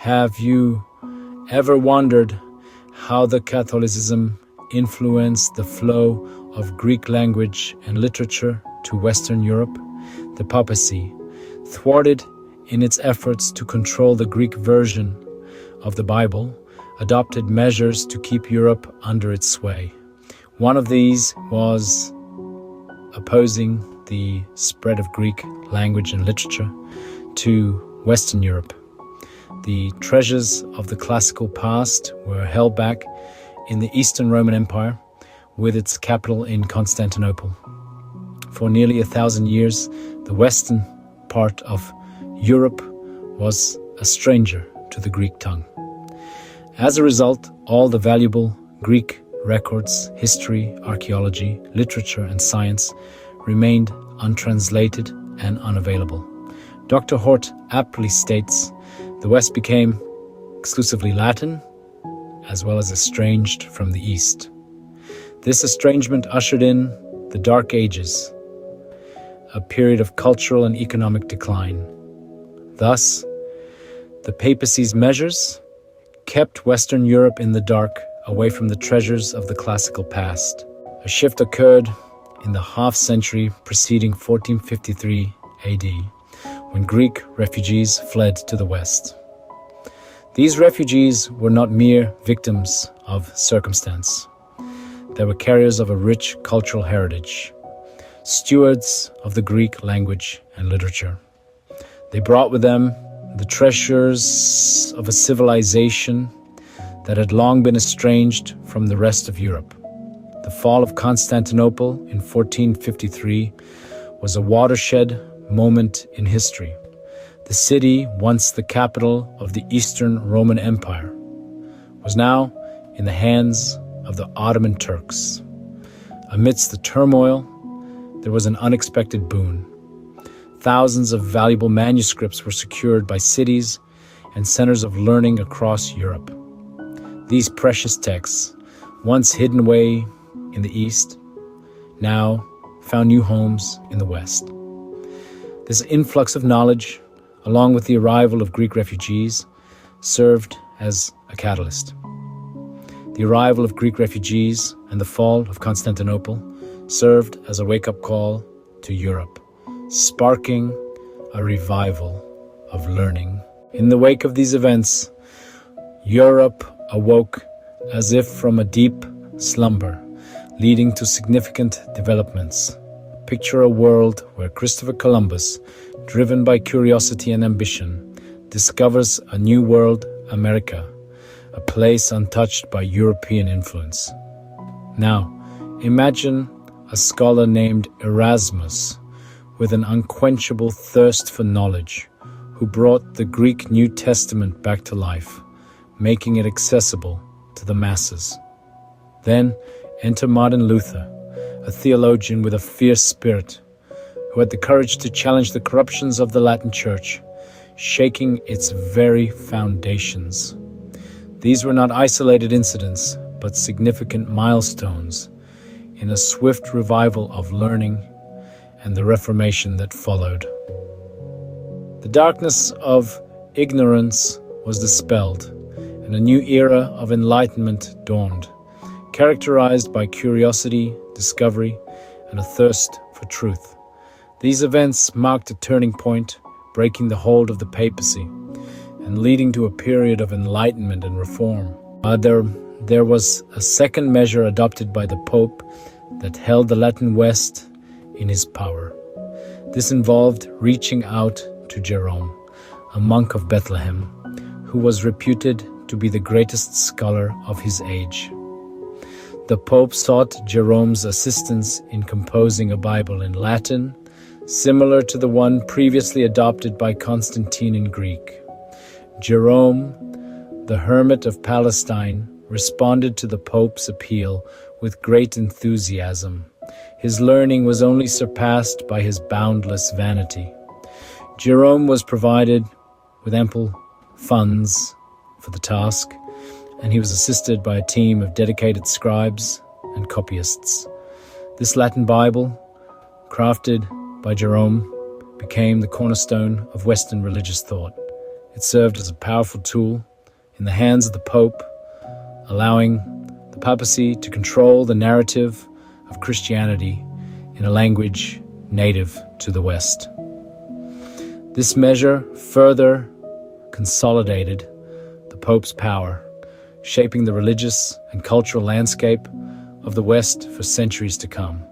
Have you ever wondered how the Catholicism influenced the flow of Greek language and literature to Western Europe? The papacy, thwarted in its efforts to control the Greek version of the Bible, adopted measures to keep Europe under its sway. One of these was opposing the spread of Greek language and literature to Western Europe. The treasures of the classical past were held back in the Eastern Roman Empire, with its capital in Constantinople. For nearly 1,000 years, the western part of Europe was a stranger to the Greek tongue. As a result, all the valuable Greek records, history, archaeology, literature, and science remained untranslated and unavailable. Dr. Hort aptly states, the West became exclusively Latin, as well as estranged from the East. This estrangement ushered in the Dark Ages, a period of cultural and economic decline. Thus, the papacy's measures kept Western Europe in the dark, away from the treasures of the classical past. A shift occurred in the half-century preceding 1453 AD, when Greek refugees fled to the West. These refugees were not mere victims of circumstance. They were carriers of a rich cultural heritage, stewards of the Greek language and literature. They brought with them the treasures of a civilization that had long been estranged from the rest of Europe. The fall of Constantinople in 1453 was a watershed moment in history. The city, once the capital of the Eastern Roman Empire, was now in the hands of the Ottoman Turks. Amidst the turmoil, there was an unexpected boon. Thousands of valuable manuscripts were secured by cities and centers of learning across Europe. These precious texts, once hidden away in the East, now found new homes in the West. This influx of knowledge, along with the arrival of Greek refugees, served as a catalyst. The arrival of Greek refugees and the fall of Constantinople served as a wake-up call to Europe, sparking a revival of learning. In the wake of these events, Europe awoke as if from a deep slumber, leading to significant developments. Picture a world where Christopher Columbus, driven by curiosity and ambition, discovers a new world, America, a place untouched by European influence. Now, imagine a scholar named Erasmus with an unquenchable thirst for knowledge, who brought the Greek New Testament back to life, making it accessible to the masses. Then enter Martin Luther, a theologian with a fierce spirit, who had the courage to challenge the corruptions of the Latin Church, shaking its very foundations. These were not isolated incidents, but significant milestones in a swift revival of learning and the Reformation that followed. The darkness of ignorance was dispelled, and a new era of enlightenment dawned, characterized by curiosity, discovery, and a thirst for truth. These events marked a turning point, breaking the hold of the papacy and leading to a period of enlightenment and reform. There was a second measure adopted by the Pope that held the Latin West in his power. This involved reaching out to Jerome, a monk of Bethlehem, who was reputed to be the greatest scholar of his age. The Pope sought Jerome's assistance in composing a Bible in Latin, similar to the one previously adopted by Constantine in Greek. Jerome, the hermit of Palestine, responded to the Pope's appeal with great enthusiasm. His learning was only surpassed by his boundless vanity. Jerome was provided with ample funds for the task, and he was assisted by a team of dedicated scribes and copyists. This Latin Bible, crafted by Jerome, became the cornerstone of Western religious thought, It served as a powerful tool in the hands of the Pope, allowing the papacy to control the narrative of Christianity in a language native to the West. This measure further consolidated the Pope's power, shaping the religious and cultural landscape of the West for centuries to come.